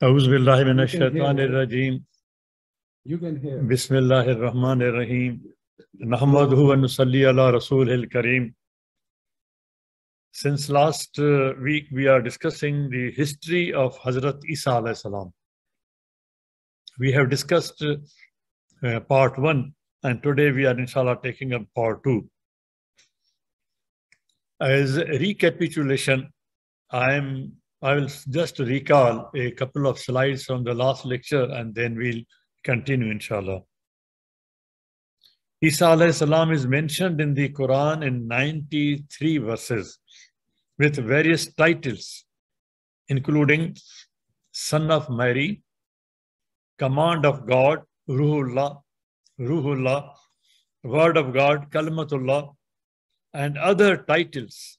أعوذ بالله من You can الشيطان hear, right? الرجيم You can hear. بسم الله الرحمن الرحيم نحمده ونصلي على رسوله الكريم. Since last week we are discussing the history of Hazrat Isa alayhi salam. We have discussed part 1 and today we are inshallah taking up part 2. As a recapitulation, I will just recall a couple of slides from the last lecture and then we'll continue inshallah. Isa alayhi salam is mentioned in the Quran in 93 verses with various titles, including Son of Mary, Command of God, Ruhullah, Word of God, Kalmatullah, and other titles,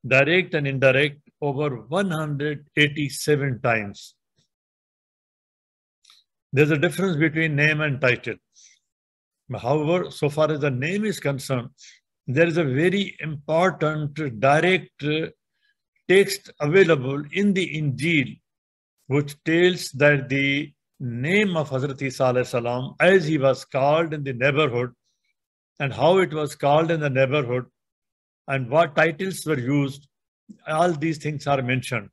direct and indirect, over 187 times. There's a difference between name and title. However, so far as the name is concerned, there is a very important direct text available in the Injil, which tells that the name of Hazrat Isa alayhi salam, as he was called in the neighborhood, and how it was called in the neighborhood, and what titles were used, all these things are mentioned,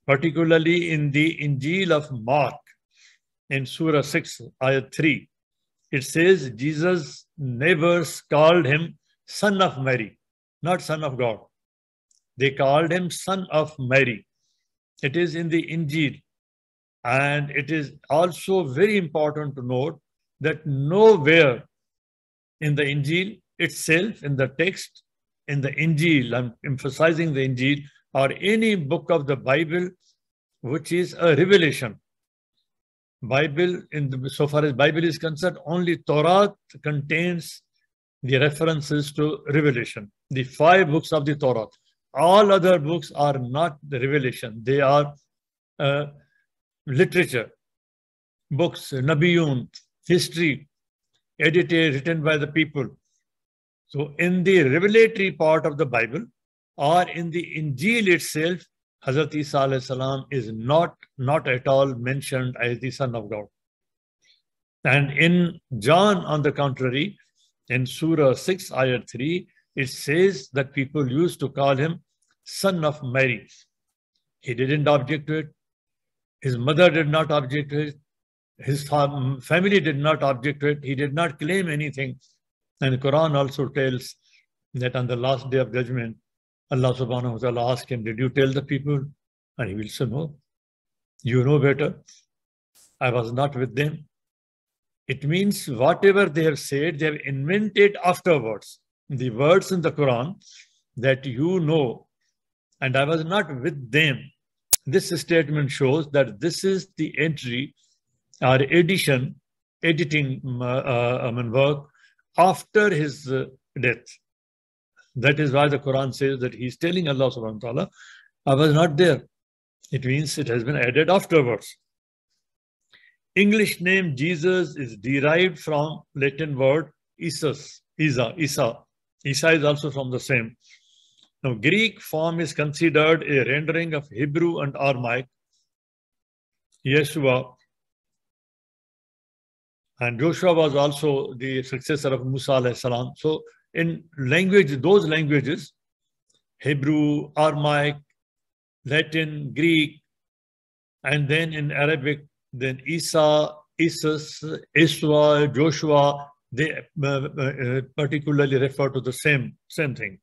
particularly in the Injil of Mark, in Surah 6, Ayat 3. It says Jesus' neighbors called him Son of Mary, not Son of God. They called him Son of Mary. It is in the Injil. And it is also very important to note that nowhere in the Injil itself, in the text, in the Injil, I'm emphasizing the Injil, or any book of the Bible, which is a revelation. Bible, so far as Bible is concerned, only Torah contains the references to revelation. The 5 books of the Torah. All other books are not the revelation. They are literature, books, Nabiyun, history, edited, written by the people. So in the revelatory part of the Bible, or in the Injil itself, Hazrat Isa alayhi salam is not at all mentioned as the Son of God. And in John, on the contrary, in Surah 6, Ayat 3, it says that people used to call him Son of Mary. He didn't object to it. His mother did not object to it. His family did not object to it. He did not claim anything. And the Quran also tells that on the last day of judgment, Allah subhanahu wa ta'ala asked him, did you tell the people? And he will say, no. You know better. I was not with them. It means whatever they have said, they have invented afterwards. The words in the Quran that you know, and I was not with them. This statement shows that this is the entry or editing work after his death. That is why the Quran says that he's telling Allah subhanahu wa ta'ala, I was not there. It means it has been added afterwards. English name Jesus is derived from Latin word Isa. Isa is also from the same. Now, Greek form is considered a rendering of Hebrew and Aramaic, Yeshua. And Joshua was also the successor of Musa alayhi salam. So in those languages, Hebrew, Aramaic, Latin, Greek, and then in Arabic, then Isa, Isus, Iswa, Joshua, they particularly refer to the same thing.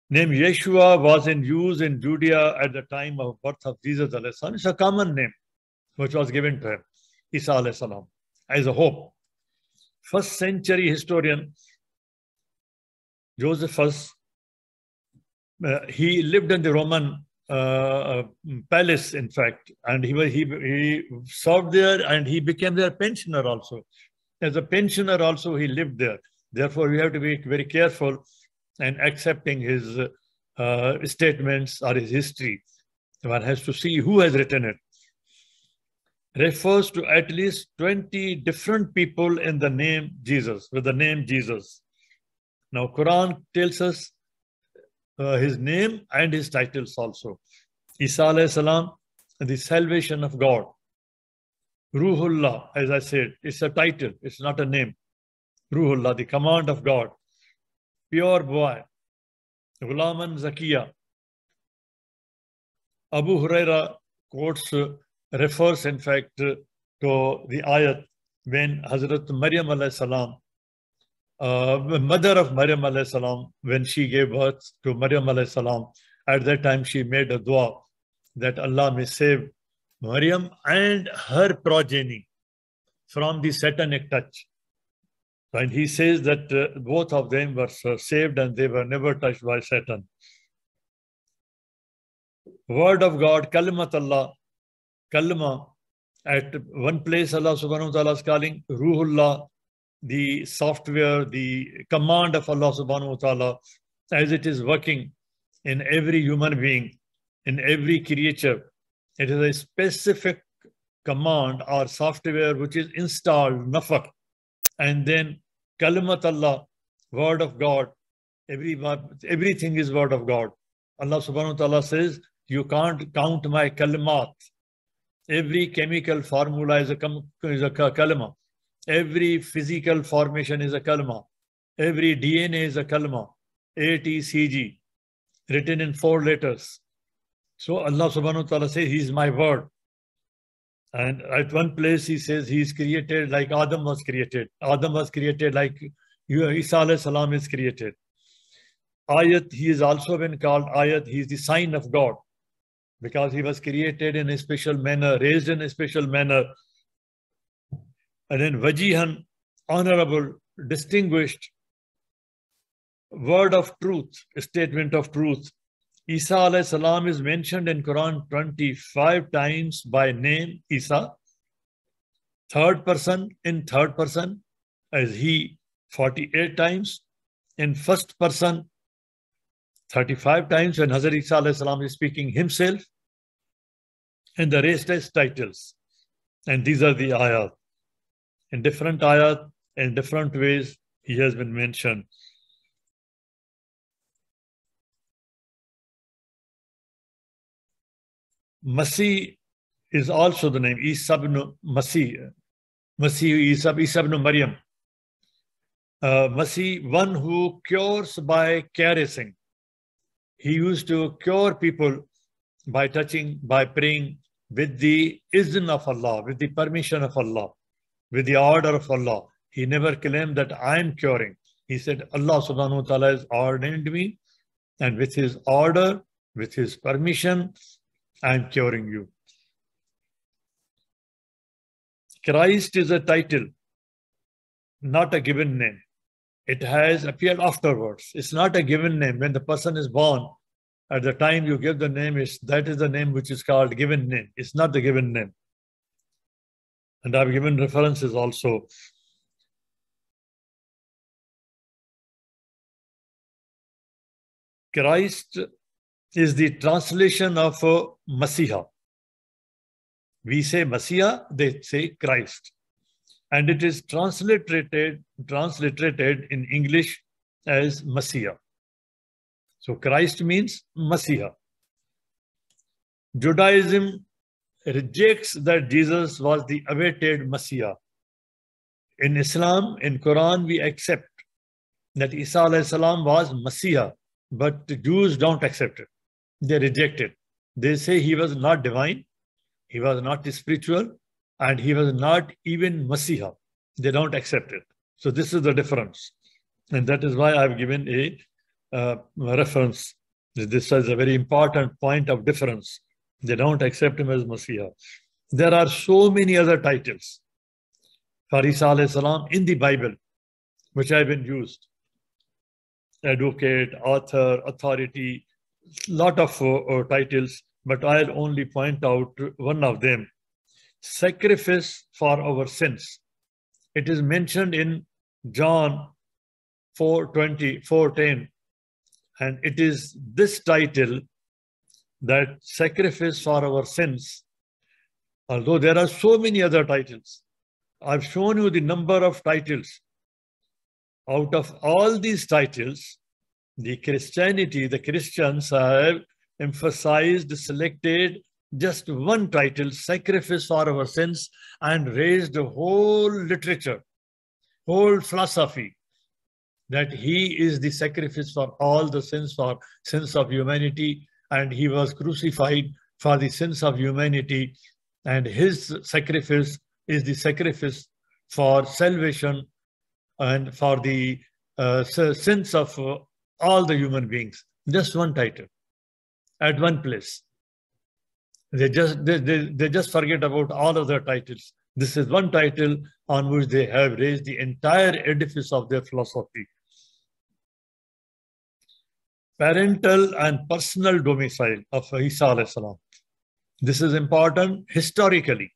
Name Yeshua was in use in Judea at the time of birth of Jesus alayhi salam. It's a common name which was given to him, Isa alayhi salam, as a hope. First century historian Josephus, he lived in the Roman palace, in fact, and he served there and he became their pensioner also. As a pensioner also, he lived there. Therefore, we have to be very careful in accepting his statements or his history. One has to see who has written it. Refers to at least 20 different people in the name Jesus, with the name Jesus. Now, Quran tells us his name and his titles also. Isa alayhi salam, the salvation of God. Ruhullah, as I said, it's a title, it's not a name. Ruhullah, the command of God. Pure boy. Ghulaman Zakiya. Abu Huraira quotes, refers in fact to the ayat when Hazrat Maryam alayhi salam, mother of Maryam alayhi salam, when she gave birth to Maryam alayhi salam, at that time she made a dua that Allah may save Maryam and her progeny from the satanic touch. And he says that both of them were saved and they were never touched by Satan. Word of God, Kalimat Allah, Kalima. At one place, Allah subhanahu wa ta'ala is calling Ruhullah, the software, the command of Allah subhanahu wa ta'ala, as it is working in every human being, in every creature. It is a specific command or software which is installed, nafak. And then Kalimat Allah, word of God, everything is word of God. Allah subhanahu wa ta'ala says, you can't count my kalimat. Every chemical formula is a kalima. Every physical formation is a kalima. Every DNA is a kalima. ATCG, written in 4 letters. So Allah subhanahu wa ta'ala says, He is my word. And at one place He says He is created like Adam was created. Adam was created like Isa alayhi salam is created. Ayat, He is also been called Ayat. He is the sign of God, because He was created in a special manner, raised in a special manner. And then Wajihan, honorable, distinguished, word of truth, a statement of truth. Isa alayhi salam is mentioned in Quran 25 times by name, Isa. Third person, in third person, as He, 48 times. In first person, 35 times, when Hazrat Isa alayhi salam is speaking Himself. And the rest as titles. And these are the ayat. In different ayat, in different ways, He has been mentioned. Masih is also the name, Isa ibn Masih. Masih, Isa ibn Maryam. Masih, one who cures by caressing. He used to cure people by touching, by praying, with the izn of Allah, with the permission of Allah, with the order of Allah. He never claimed that I am curing. He said, Allah subhanahu wa ta'ala has ordained me, and with His order, with His permission, I am curing you. Christ is a title, not a given name. It has appeared afterwards. It's not a given name. When the person is born, at the time you give the name, that is the name which is called given name. It's not the given name. And I've given references also. Christ is the translation of Masiha. We say Masiha, they say Christ. And it is transliterated in English as Masiha. So Christ means Masiha. Judaism rejects that Jesus was the awaited Messiah. In Islam, in Quran, we accept that Isa alayhi salam was Messiah, but the Jews don't accept it. They reject it. They say He was not divine, He was not spiritual, and He was not even Messiah. They don't accept it. So this is the difference. And that is why I've given a reference. This is a very important point of difference. They don't accept Him as Messiah. There are so many other titles for Isa alayhi salam in the Bible, which have been used. Advocate, author, authority, lot of titles, but I'll only point out one of them. Sacrifice for our sins. It is mentioned in John 4:10, and it is this title, that sacrifice for our sins, although there are so many other titles. I've shown you the number of titles. Out of all these titles, the Christians have emphasized, selected just one title, Sacrifice for Our Sins, and raised a whole literature, whole philosophy, that he is the sacrifice for all the sins, for sins of humanity, and he was crucified for the sins of humanity, and his sacrifice is the sacrifice for salvation and for the sins of all the human beings. Just one title at one place. They just forget about all other titles. This is one title on which they have raised the entire edifice of their philosophy. Parental and personal domicile of Isa alayhi salam. This is important historically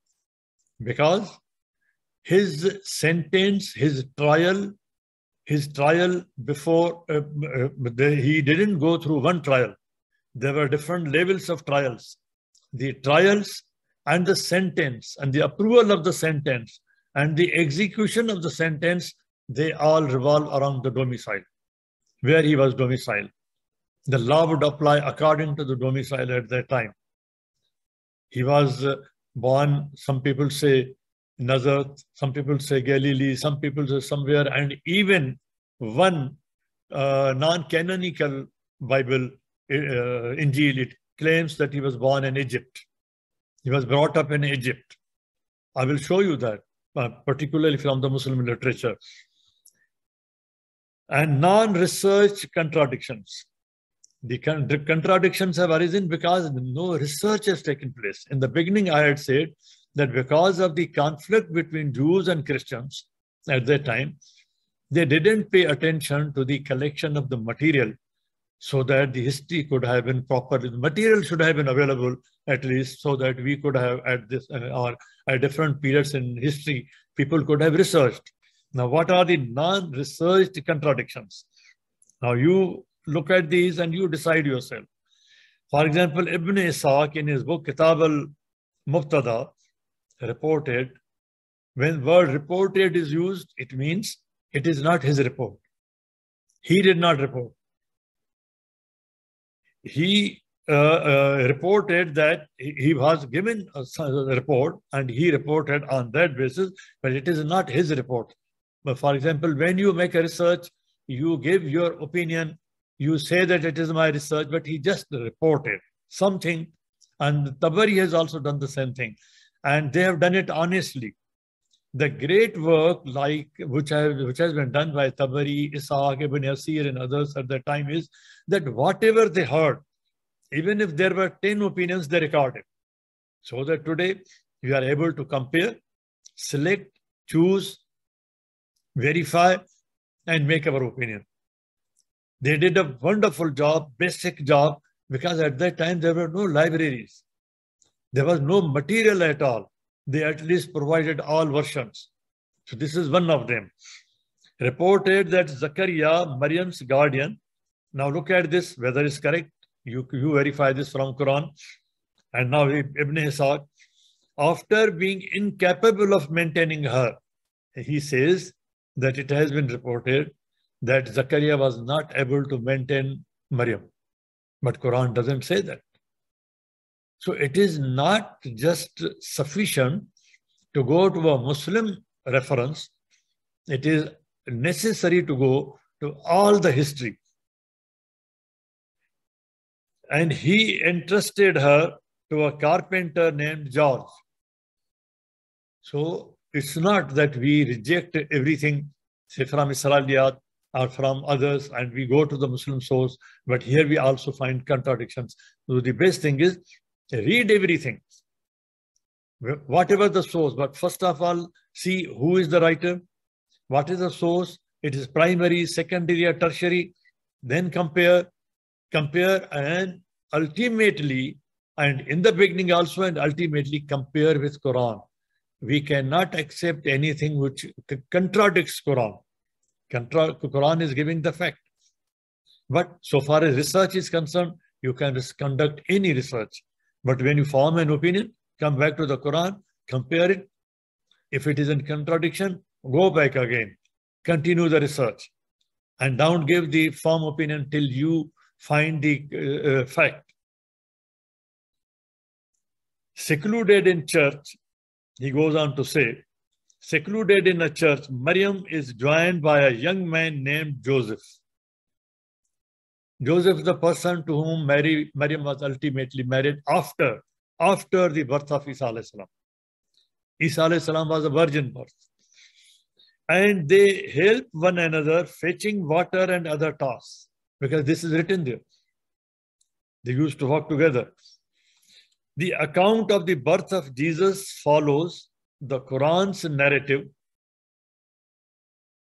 because his sentence, his trial before, he didn't go through one trial. There were different levels of trials. The trials and the sentence and the approval of the sentence and the execution of the sentence, they all revolve around the domicile, where he was domiciled. The law would apply according to the domicile at that time. He was born, some people say Nazareth, some people say Galilee, some people say somewhere, and even one non-canonical Bible, Injil, it claims that he was born in Egypt. He was brought up in Egypt. I will show you that, particularly from the Muslim literature. And non-research contradictions. The contradictions have arisen because no research has taken place. In the beginning, I had said that because of the conflict between Jews and Christians at that time, they didn't pay attention to the collection of the material so that the history could have been proper. The material should have been available at least so that we could have at this or at different periods in history, people could have researched. Now, what are the non-researched contradictions? Now, you look at these and you decide yourself. For example, Ibn Ishaq in his book Kitab al-Mubtada reported, when word reported is used, it means it is not his report. He did not report. He reported that he was given a report and he reported on that basis, but it is not his report. But for example, when you make a research, you give your opinion, you say that it is my research, but he just reported something. And Tabari has also done the same thing. And they have done it honestly. The great work which has been done by Tabari, Ishaq, Ibn Yasir and others at that time is that whatever they heard, even if there were 10 opinions, they recorded. So that today we are able to compare, select, choose, verify, and make our opinion. They did a wonderful job, basic job, because at that time there were no libraries. There was no material at all. They at least provided all versions. So this is one of them. Reported that Zakaria, Maryam's guardian, now look at this, whether it's correct. You verify this from Quran. And now Ibn Ishaq, after being incapable of maintaining her, he says that it has been reported that Zakaria was not able to maintain Maryam. But Quran doesn't say that. So it is not just sufficient to go to a Muslim reference. It is necessary to go to all the history. And he entrusted her to a carpenter named George. So it's not that we reject everything, say from Israeliyat or from others, and we go to the Muslim source, but here we also find contradictions. So the best thing is read everything, whatever the source, but first of all, see who is the writer, what is the source, it is primary, secondary, or tertiary, then compare, and ultimately, and in the beginning also, and ultimately compare with Quran. We cannot accept anything which contradicts Quran. Quran is giving the fact. But so far as research is concerned, you can conduct any research. But when you form an opinion, come back to the Quran, compare it. If it is in contradiction, go back again, continue the research, and don't give the firm opinion till you find the fact. Secluded in church, he goes on to say, secluded in a church, Maryam is joined by a young man named Joseph. Joseph is the person to whom Maryam was ultimately married after the birth of Isa alayhi salam. Isa alayhi salam was a virgin birth. And they help one another fetching water and other tasks, because this is written there. They used to work together. The account of the birth of Jesus follows the Quran's narrative,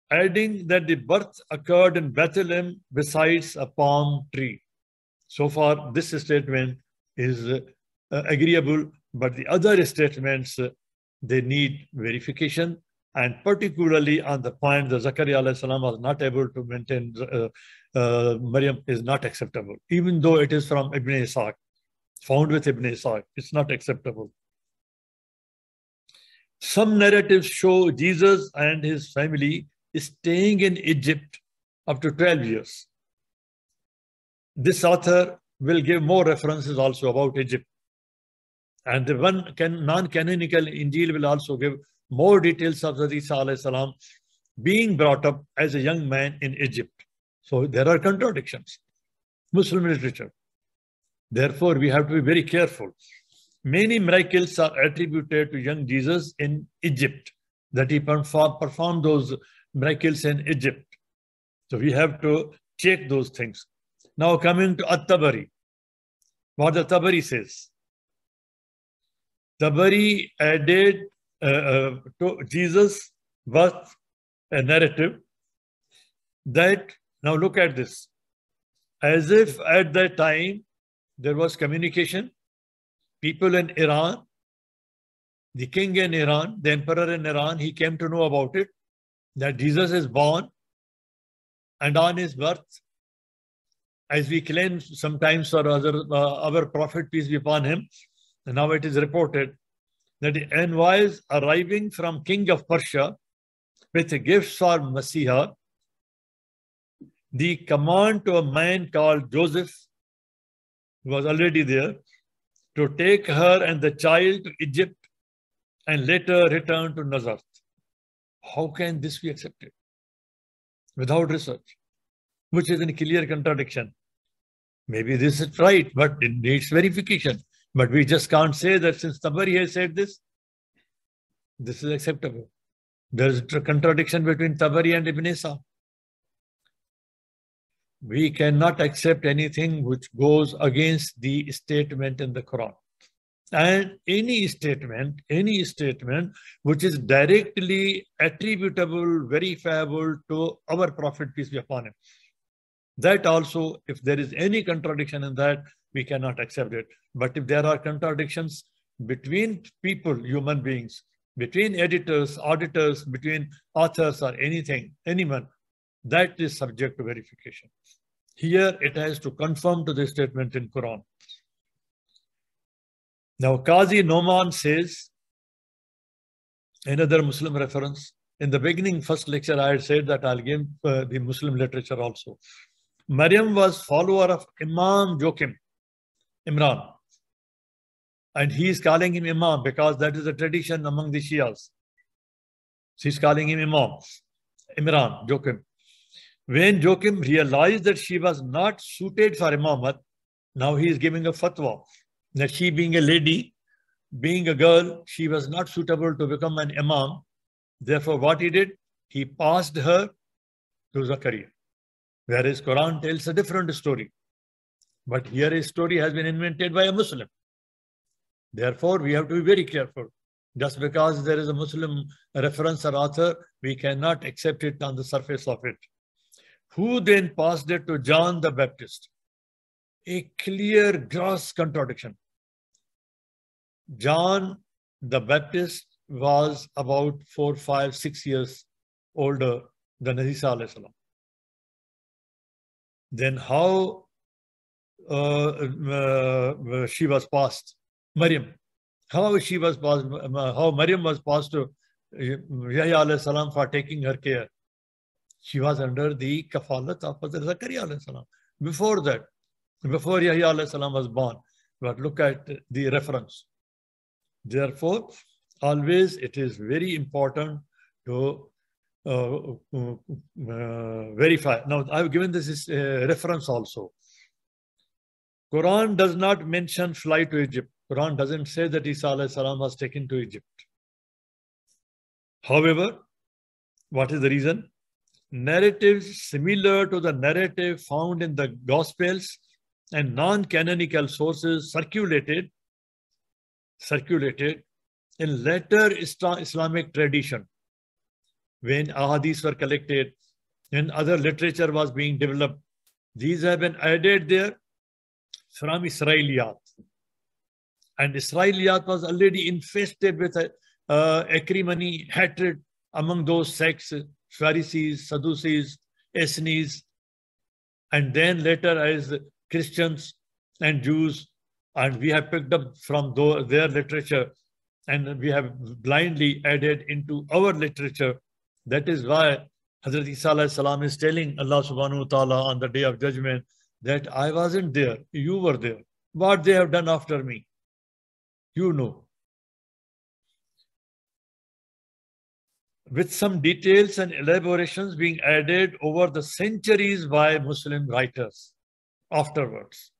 adding that the birth occurred in Bethlehem besides a palm tree. So far, this statement is agreeable, but the other statements, they need verification, and particularly on the point that Zakaria alayhi salam was not able to maintain Maryam is not acceptable, even though it is from Ibn Ishaq, found with Ibn Ishaq, it's not acceptable. Some narratives show Jesus and his family staying in Egypt up to 12 years. This author will give more references also about Egypt. And the one non-canonical Injil will also give more details of Isa alayhi salam being brought up as a young man in Egypt. So there are contradictions. Muslim literature. Therefore, we have to be very careful. Many miracles are attributed to young Jesus in Egypt, that he performed those miracles in Egypt. So we have to check those things. Now coming to At-Tabari, what the Tabari says. Tabari added to Jesus' birth a narrative that, now look at this, as if at that time there was communication. People in Iran, the king in Iran, the emperor in Iran, he came to know about it, that Jesus is born, and on his birth, as we claim sometimes or other, our prophet, peace be upon him, and now it is reported that the envoys arriving from king of Persia with gifts for Messiah, the command to a man called Joseph, who was already there, to take her and the child to Egypt and later return to Nazareth. How can this be accepted without research, which is in clear contradiction? Maybe this is right, but it needs verification. But we just can't say that since Tabari has said this, this is acceptable. There is a contradiction between Tabari and Ibn Isa. We cannot accept anything which goes against the statement in the Quran. And any statement which is directly attributable, verifiable to our Prophet, peace be upon him, that also, if there is any contradiction in that, we cannot accept it. But if there are contradictions between people, human beings, between editors, auditors, between authors or anything, anyone, that is subject to verification. Here it has to conform to the statement in Quran. Now, Qazi Noman says, another Muslim reference, in the beginning, first lecture, I had said that I'll give the Muslim literature also. Maryam was follower of Imam Joachim, Imran. And he is calling him Imam because that is a tradition among the Shias. She's calling him Imam, Imran, Joachim. When Joachim realized that she was not suited for Imamat, now he is giving a fatwa that she, being a lady, being a girl, she was not suitable to become an Imam. Therefore, what he did, he passed her to Zakaria. Whereas Quran tells a different story. But here a story has been invented by a Muslim. Therefore, we have to be very careful. Just because there is a Muslim reference or author, we cannot accept it on the surface of it. Who then passed it to John the Baptist? A clear, gross contradiction. John the Baptist was about 4, 5, 6 years older than Isa alayhi salam. Then how she was passed? Maryam. How she was passed? How Maryam was passed to Yahya alayhi salam for taking her care? She was under the kafalat of Zakaria alayhi salam. Before that, before Yahya alayhi salam was born. But look at the reference. Therefore, always it is very important to verify. Now, I've given this reference also. Quran does not mention flight to Egypt. Quran doesn't say that Isa alayhi salam was taken to Egypt. However, what is the reason? Narratives similar to the narrative found in the Gospels and non-canonical sources circulated in later Islamic tradition. When ahadith were collected, when other literature was being developed, these have been added there from Israeliyat. And Israeliyat was already infested with acrimony, hatred among those sects, Pharisees, Sadducees, Essenes, and then later as Christians and Jews. And we have picked up from their literature and we have blindly added into our literature. That is why Hazrat Isa alayhi salam is telling Allah subhanahu wa ta'ala on the day of judgment that I wasn't there, you were there. What they have done after me, you know. With some details and elaborations being added over the centuries by Muslim writers afterwards.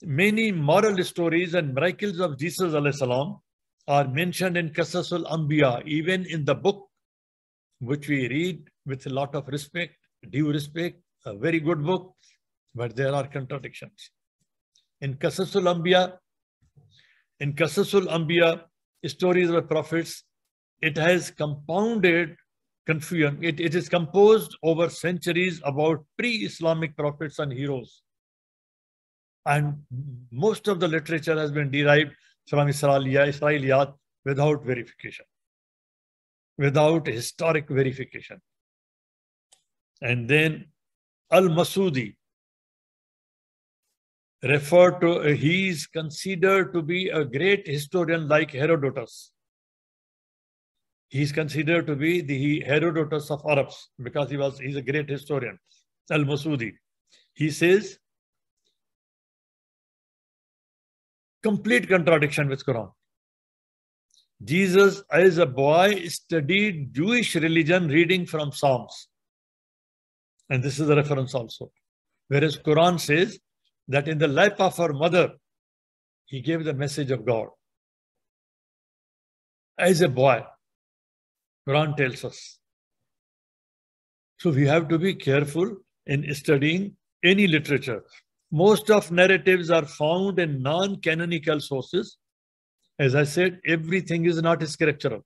Many moral stories and miracles of Jesus alayhi salam are mentioned in Qasasul Anbiya, even in the book which we read with a lot of respect, due respect, a very good book, but there are contradictions. In Qasasul Anbiya, stories of the prophets, it has compounded confusion. It is composed over centuries about pre-Islamic prophets and heroes. And most of the literature has been derived from Israeliyat without verification, without historic verification. And then Al-Masudi referred to, he is considered to be a great historian like Herodotus. He is considered to be the Herodotus of Arabs because he's a great historian. Al-Masudi. He says, complete contradiction with Quran. Jesus as a boy studied Jewish religion reading from Psalms. And this is a reference also. Whereas Quran says that in the lap of her mother, he gave the message of God. As a boy, Quran tells us. So we have to be careful in studying any literature. Most of narratives are found in non-canonical sources. As I said, everything is not scriptural.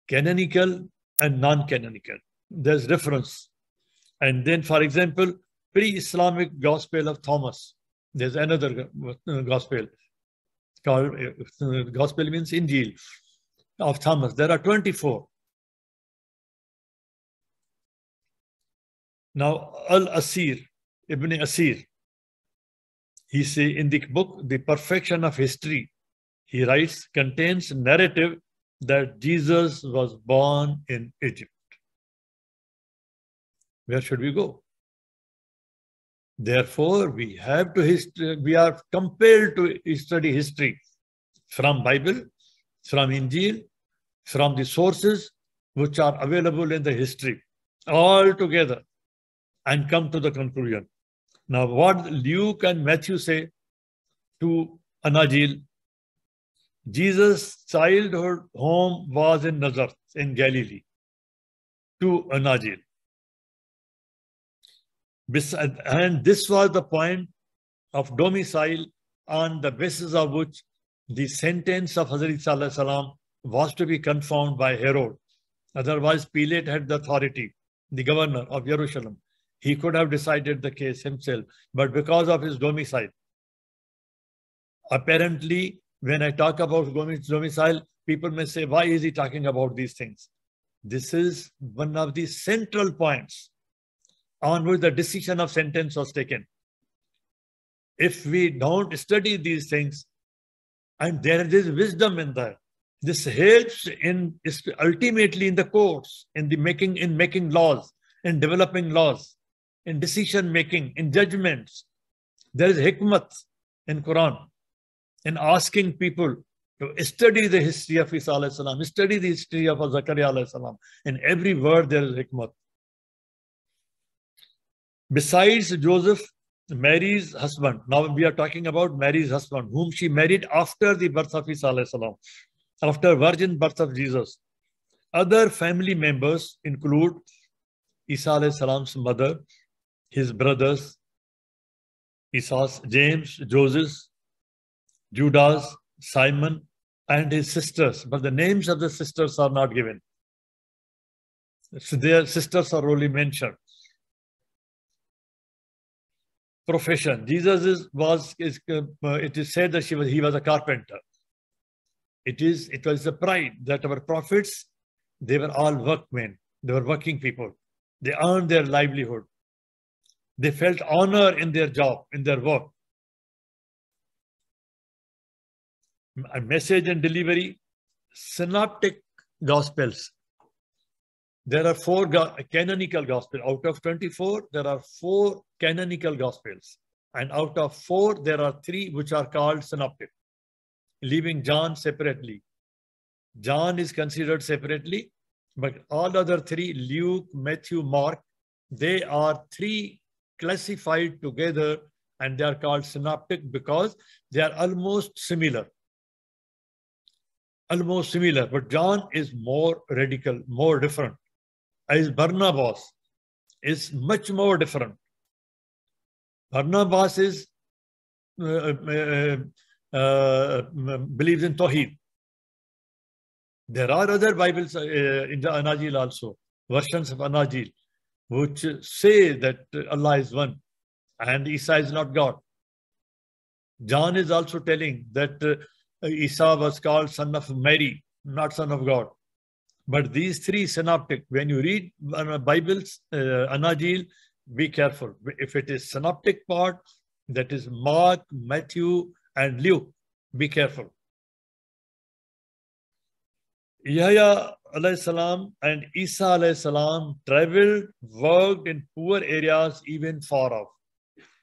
Canonical and non-canonical. There's difference. And then, for example, pre-Islamic Gospel of Thomas. There's another Gospel called, Gospel means Injil of Thomas. There are 24. Now, Al-Asir, Ibn Asir, he says in the book, The Perfection of History, he writes, contains narrative that Jesus was born in Egypt. Where should we go? Therefore, we have to we are compelled to study history from Bible, from Injil, from the sources which are available in the history, all together, and come to the conclusion. Now, what Luke and Matthew say to Anajil, Jesus' childhood home was in Nazareth, in Galilee, to Anajil. And this was the point of domicile on the basis of which the sentence of Hazrat Isa alayhi salam was to be confirmed by Herod. Otherwise, Pilate had the authority, the governor of Jerusalem. He could have decided the case himself, but because of his domicile. Apparently, when I talk about domicile, people may say, why is he talking about these things? This is one of the central points on which the decision of sentence was taken. If we don't study these things, and there is wisdom in that, this helps ultimately in the courts, in making laws, in developing laws, in decision making, in judgments. There is hikmat in Quran, in asking people to study the history of Isa alayhi salam, study the history of Zakaria alayhi salam. In every word there is hikmah. Besides Joseph, Mary's husband, now we are talking about Mary's husband, whom she married after the birth of Isa alayhi salam, after virgin birth of Jesus. Other family members include Isa alayhi salam's mother, his brothers, Isa's James, Joseph, Judas, Simon, and his sisters. But the names of the sisters are not given. So their sisters are only mentioned. Profession. Jesus it is said that he was a carpenter. It was a pride that our prophets, they were all workmen. They were working people. They earned their livelihood. They felt honor in their job, in their work. A message and delivery, synoptic gospels. There are 4 canonical gospels. Out of 24, there are 4 canonical gospels. And out of 4, there are 3 which are called synoptic, leaving John separately. John is considered separately, but all other 3, Luke, Matthew, Mark, they are 3 classified together, and they are called synoptic because they are almost similar. Almost similar, but John is more radical, more different. As Barnabas is much more different. Barnabas is believes in Tawheed. There are other Bibles in the Anajil also, versions of Anajil, which say that Allah is one and Isa is not God. John is also telling that Isa was called son of Mary, not son of God. But these 3 synoptic, when you read Bibles, Anajil, be careful. If it is synoptic part, that is Mark, Matthew, and Luke, be careful. Yahya alayhi salam and Isa alayhi salam traveled, worked in poor areas, even far off.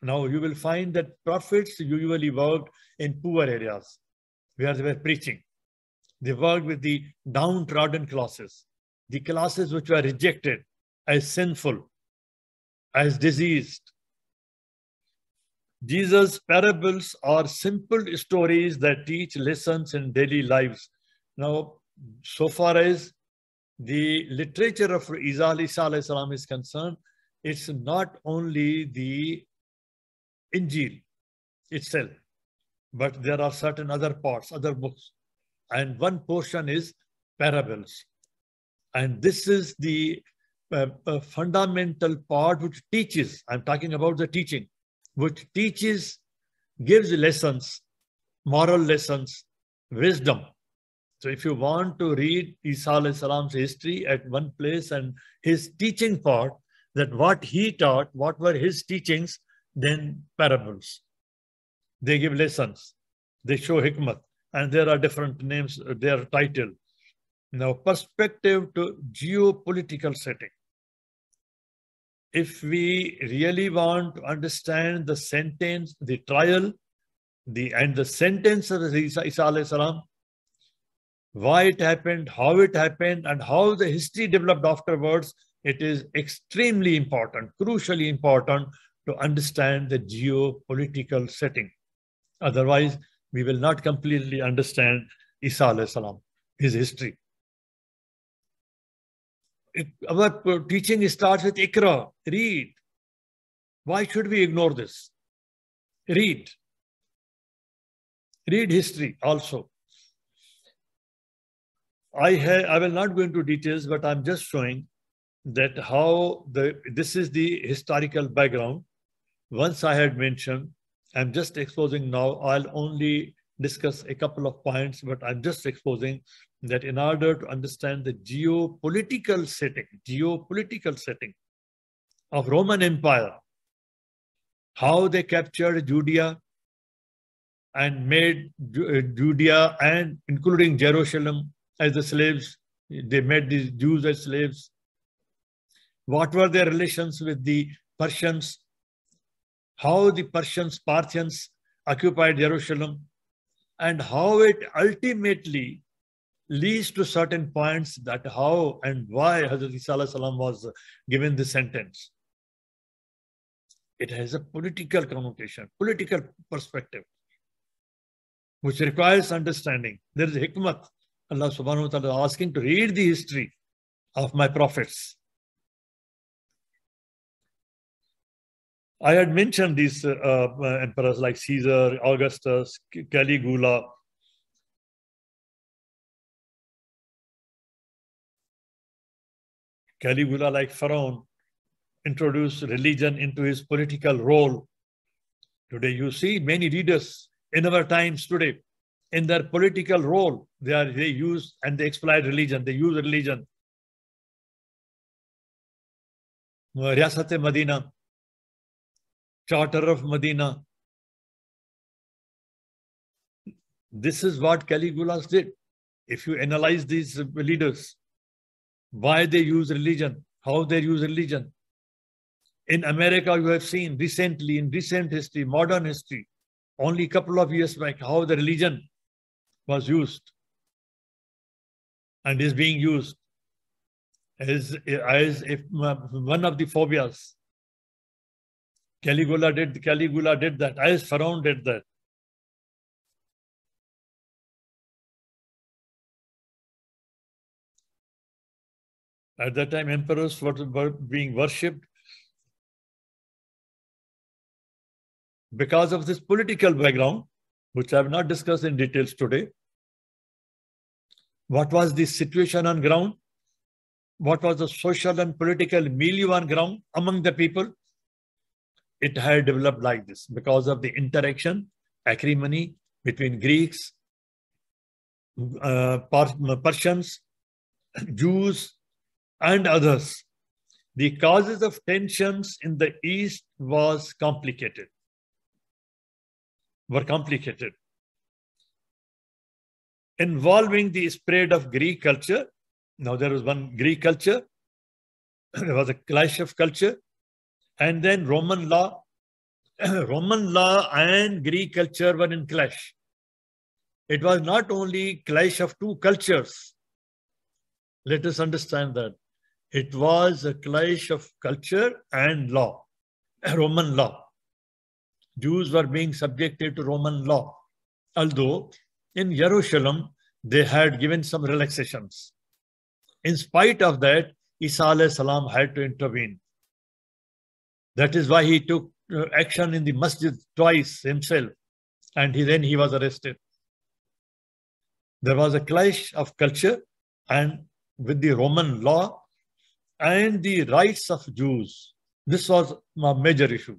Now you will find that prophets usually worked in poor areas where they were preaching. They worked with the downtrodden classes, the classes which were rejected as sinful, as diseased. Jesus' parables are simple stories that teach lessons in daily lives. Now, so far as the literature of Isa alayhi salam is concerned, it's not only the Injil itself, but there are certain other parts, other books. And one portion is parables. And this is the fundamental part which teaches, I'm talking about the teaching, which teaches, gives lessons, moral lessons, wisdom. So if you want to read Isa alayhi salam's history at one place and his teaching part, that what he taught, what were his teachings, then parables. They give lessons. They show hikmah. And there are different names, they are titled. Now, perspective to geopolitical setting. If we really want to understand the sentence, the trial, and the sentence of Isa alayhi salam, why it happened, and how the history developed afterwards, it is extremely important, crucially important to understand the geopolitical setting. Otherwise, we will not completely understand Isa alayhi salam, his history. Our teaching starts with Iqra, read. Why should we ignore this? Read. Read history also. I will not go into details, but I'm just showing that how this is the historical background. Once I had mentioned, I'm just exposing now. I'll only discuss a couple of points, but I'm just exposing that in order to understand the geopolitical setting of Roman Empire, how they captured Judea and made Judea and including Jerusalem as the slaves. They made these Jews as slaves. What were their relations with the Persians? How the Parthians occupied Jerusalem, and how it ultimately leads to certain points that how and why Hazrat Isa alayhi salam was given this sentence. It has a political connotation, political perspective, which requires understanding. There is a hikmat. Allah subhanahu wa ta'ala is asking to read the history of my prophets. I had mentioned these emperors like Caesar, Augustus, Caligula. Caligula, like Pharaoh, introduced religion into his political role. Today, you see many leaders in our times today, in their political role, they use and they exploit religion. They use religion. Riyasat Medina, Charter of Medina. This is what Caligula did. If you analyze these leaders, why they use religion, how they use religion. In America, you have seen recently, in recent history, modern history, only a couple of years back, how the religion was used and is being used as if one of the phobias. Caligula did that, as Pharaoh did that. At that time, emperors were being worshipped because of this political background, which I have not discussed in details today. What was the situation on ground? What was the social and political milieu on ground among the people? It had developed like this because of the interaction, acrimony between Greeks, Persians, Jews, and others. The causes of tensions in the East were complicated. Involving the spread of Greek culture. Now there was one Greek culture. There was a clash of culture. And then Roman law. Roman law and Greek culture were in clash. It was not only clash of two cultures. Let us understand that. It was a clash of culture and law, Roman law. Jews were being subjected to Roman law. Although in Jerusalem, they had given some relaxations. In spite of that, Isa alayhi salam had to intervene. That is why he took action in the masjid twice himself, and then he was arrested. There was a clash of culture and with the Roman law and the rights of Jews. This was a major issue.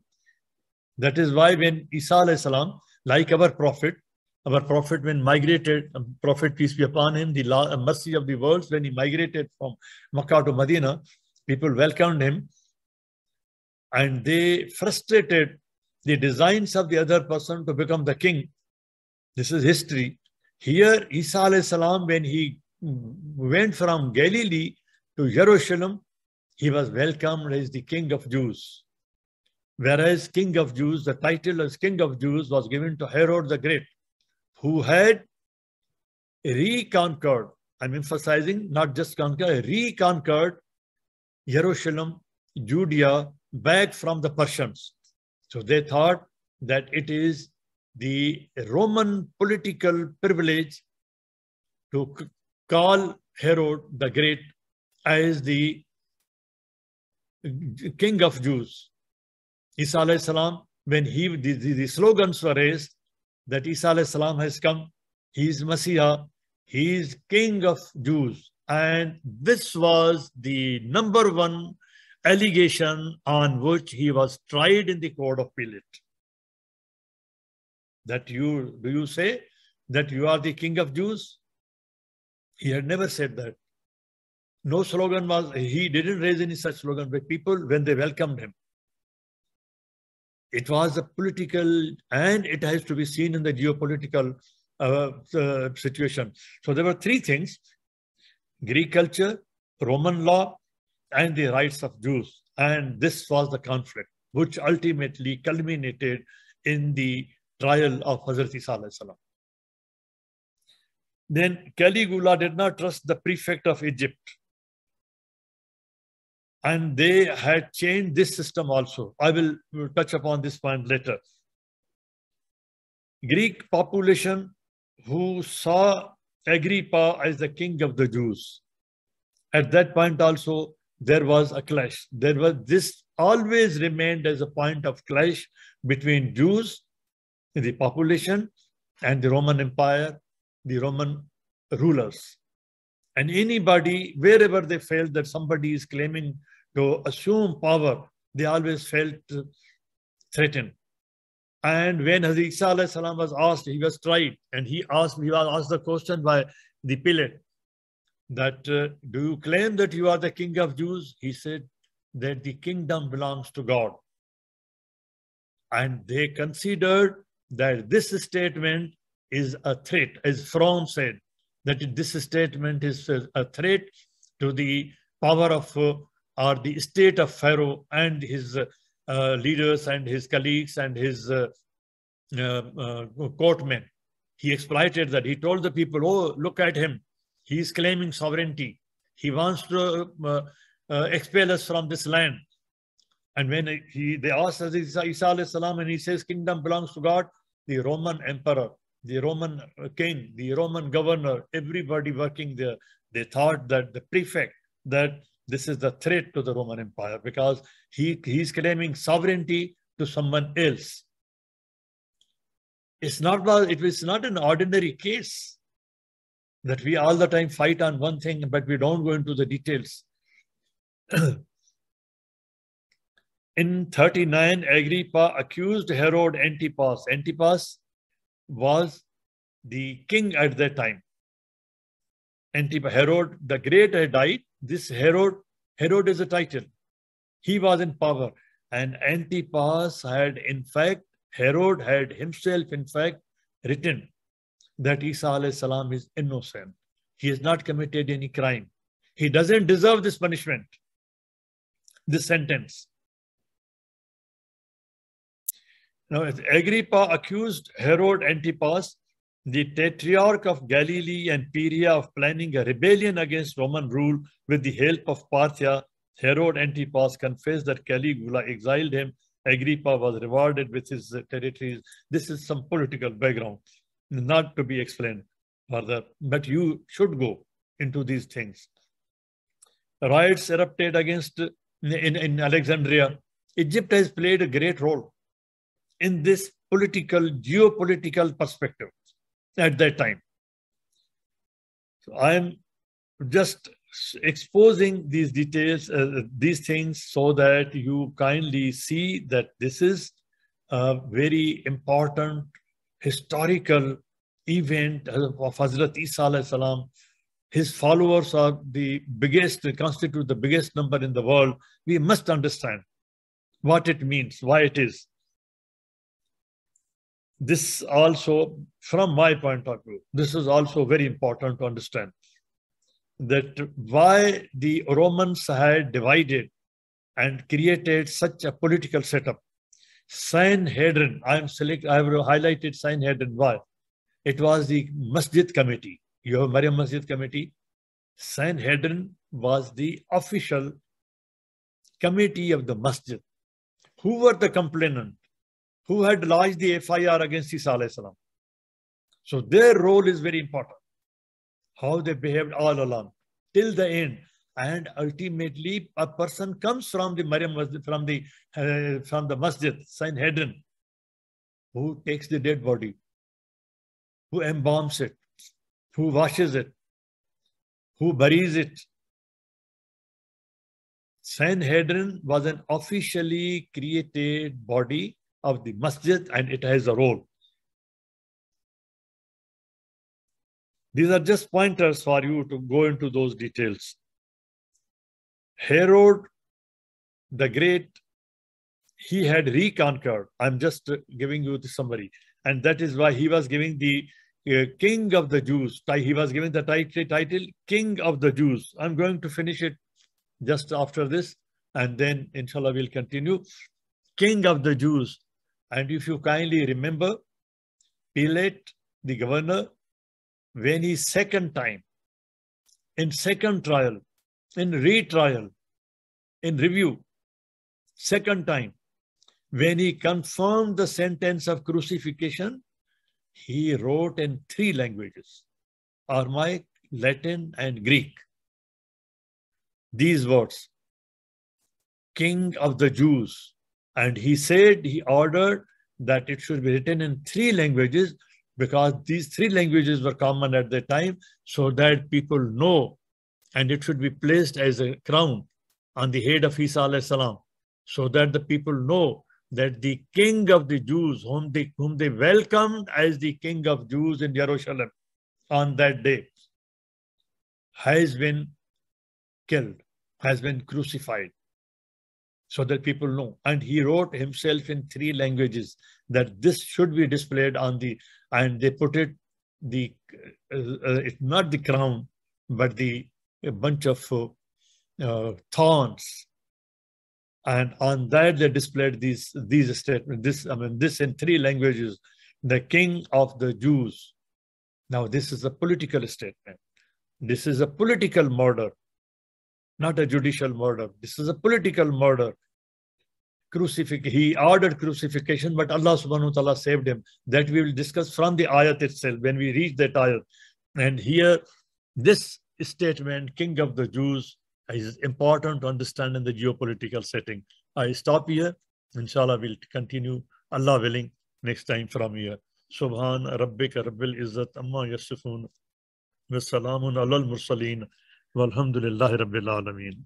That is why when Isa alayhi salam, like our prophet when migrated, Prophet peace be upon him, the mercy of the worlds, when he migrated from Makkah to Medina, people welcomed him and they frustrated the designs of the other person to become the king. This is history. Here, Isa alayhi salam, when he went from Galilee to Jerusalem, he was welcomed as the King of Jews. Whereas King of Jews, the title as King of Jews was given to Herod the Great, who had reconquered, I'm emphasizing, not just conquered, reconquered Jerusalem, Judea, back from the Persians. So they thought that it is the Roman political privilege to call Herod the Great as the King of Jews. Isa alayhi salam, when the slogans were raised that Isa alayhi salam has come, he is Messiah, he is King of Jews. And this was the number one allegation on which he was tried in the court of Pilate. That do you say that you are the King of Jews? He had never said that. No slogan was, he didn't raise any such slogan by people when they welcomed him. It was a political, and it has to be seen in the geopolitical situation. So there were three things: Greek culture, Roman law, and the rights of Jews. And this was the conflict, which ultimately culminated in the trial of Hazrat Isa alayhi salam. Then Caligula did not trust the prefect of Egypt. And they had changed this system also. I will touch upon this point later. Greek population who saw Agrippa as the king of the Jews. At that point also, there was a clash. This always remained as a point of clash between Jews, the population, and the Roman Empire, the Roman rulers. And anybody, wherever they felt that somebody is claiming to assume power, they always felt threatened. And when Hazrat Isa alayhi salam was asked, he was tried, and he was asked the question by the Pilate that, do you claim that you are the king of Jews? He said that the kingdom belongs to God. And they considered that this statement is a threat, as Fromm said, that this statement is a threat to the power of or the state of Pharaoh and his leaders and his colleagues and his courtmen. He exploited that. He told the people, oh, look at him. He is claiming sovereignty. He wants to expel us from this land. And when they asked Isa alayhi salam, and he says kingdom belongs to God, the Roman emperor, the Roman king, the Roman governor, everybody working there, they thought that the prefect, that this is the threat to the Roman Empire because he's claiming sovereignty to someone else. It was not an ordinary case that we all the time fight on one thing, but we don't go into the details. In 39, Agrippa accused Herod Antipas. Antipas was the king at that time. Herod the Great had died. This Herod is a title. He was in power. And Antipas had, in fact, Herod had himself, in fact, written that Isa alayhi salam is innocent. He has not committed any crime. He doesn't deserve this punishment, this sentence. Now, Agrippa accused Herod Antipas, the Tetrarch of Galilee and Perea, of planning a rebellion against Roman rule with the help of Parthia. Herod Antipas confessed that Caligula exiled him. Agrippa was rewarded with his territories. This is some political background, not to be explained further, but you should go into these things. Riots erupted against in Alexandria. Egypt has played a great role in this geopolitical perspective at that time. So I am just exposing these details, these things, so that you kindly see that this is a very important historical event of Hazrat Isa alayhi salam. His followers are the biggest, constitute the biggest number in the world. We must understand what it means, why it is. This also, from my point of view, this is also very important to understand that why the Romans had divided and created such a political setup. Sanhedrin, I have highlighted Sanhedrin. Why? It was the Masjid Committee. You have Maryam Masjid Committee. Sanhedrin was the official committee of the Masjid. Who were the complainant? Who had lodged the FIR against Isa alayhi salam? So their role is very important. How they behaved all along till the end, and ultimately a person comes from the Maryam Masjid, from the Masjid Sanhedrin, who takes the dead body, who embalms it, who washes it, who buries it. Sanhedrin was an officially created body of the Masjid, and it has a role. These are just pointers for you to go into those details. Herod the Great, he had reconquered. I'm just giving you the summary. And that is why he was giving the King of the Jews. He was given the title King of the Jews. I'm going to finish it just after this, and then inshallah we'll continue. King of the Jews. And if you kindly remember Pilate, the governor, when he second time, in second trial, in retrial, in review, second time, when he confirmed the sentence of crucifixion, he wrote in 3 languages, Aramaic, Latin, and Greek. These words, King of the Jews. And he said, he ordered that it should be written in 3 languages because these 3 languages were common at the time, so that people know, and it should be placed as a crown on the head of Isa alayhi salam, so that the people know that the King of the Jews, whom they welcomed as the King of Jews in Jerusalem on that day, has been killed, has been crucified, so that people know. And he wrote himself in 3 languages that this should be displayed on the, and they put it, it's not the crown, but a bunch of thorns. And on that they displayed these statements, this in 3 languages, the King of the Jews. Now this is a political statement. This is a political murder, not a judicial murder. This is a political murder. He ordered crucifixion, but Allah subhanahu wa ta'ala saved him. That we will discuss from the ayat itself when we reach that ayat. And here, this statement, King of the Jews, is important to understand in the geopolitical setting. I stop here. Inshallah, we'll continue, Allah willing, next time from here. Subhan Rabbika Rabbil Izzat Amma Yasifun. Wassalamun alal mursaleen. Walhamdulillahi Rabbil Alameen.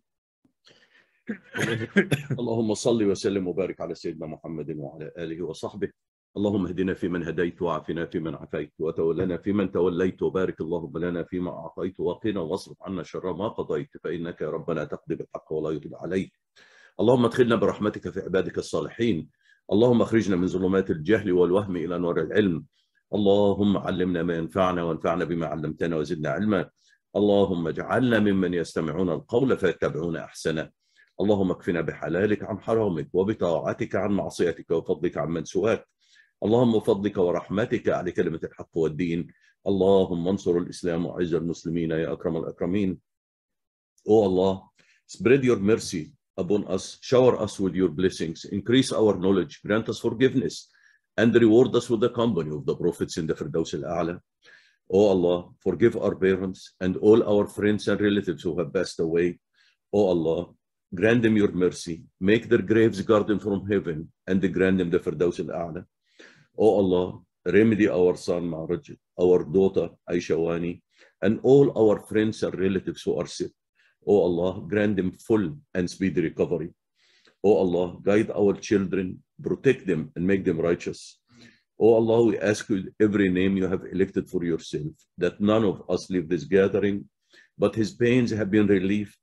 اللهم صل وسلم وبارك على سيدنا محمد وعلى آله وصحبه. اللهم اهدنا فيمن هديت وعافنا فيمن عافيت وتولنا فيمن توليت وبارك اللهم لنا فيما أعطيت وقنا واصرف عنا شر ما قضيت فإنك يا ربنا تقضي بالحق ولا يقضى عليك. اللهم ادخلنا برحمتك في عبادك الصالحين. اللهم اخرجنا من ظلمات الجهل والوهم إلى نور العلم. اللهم علمنا ما ينفعنا وانفعنا بما علمتنا وزدنا علما. اللهم اجعلنا ممن يستمعون القول فيتبعون أحسنه. اللهم اكفنا بحلالك عن حرامك وبطاعتك عن معصيتك وفضلك عن من سواك. اللهم فضلك ورحمتك على كلمة الحق والدين. اللهم انصر الإسلام وعز المسلمين يا أكرم الأكرمين. Oh Allah, spread your mercy upon us, shower us with your blessings, increase our knowledge, grant us forgiveness, and reward us with the company of the prophets in the Firdaus al-A'la. Oh Allah, forgive our parents and all our friends and relatives who have passed away. Oh Allah, grant them your mercy, make their graves garden from heaven, and grant them the Firdaus al-A'la. Oh Allah, remedy our son Ma'raj, our daughter Aisha Wani, and all our friends and relatives who are sick. Oh Allah, grant them full and speedy recovery. Oh Allah, guide our children, protect them, and make them righteous. Oh Allah, we ask you every name you have elected for yourself, that none of us leave this gathering, but his pains have been relieved,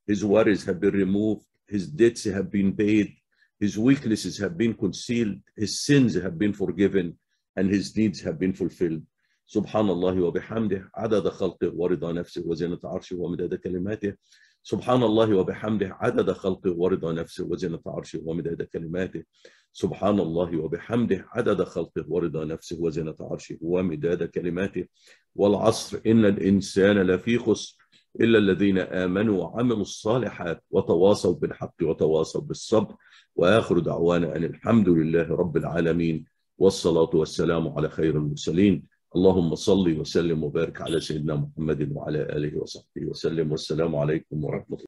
his worries have been removed, his debts have been paid, his weaknesses have been concealed, his sins have been forgiven, and his needs have been fulfilled. Subhanallah wa bihamdih, adada khalqih wa rida nafsih wa zinata arshih wa midada kalimatih. Subhanallah wa bihamdih, adada khalqih wa rida nafsih wa zinata arshih wa midada kalimatih. Subhanallah wa bihamdih, adada khalqih wa rida nafsih wa zinata arshih wa midada kalimatih. Wal asr, inna al-insana lafi khusr. إلا الذين آمنوا وعملوا الصالحات وتواصوا بالحق وتواصوا بالصبر وآخر دعوانا أن الحمد لله رب العالمين والصلاة والسلام على خير المرسلين. اللهم صل وسلم وبارك على سيدنا محمد وعلى آله وصحبه وسلم والسلام عليكم ورحمة الله.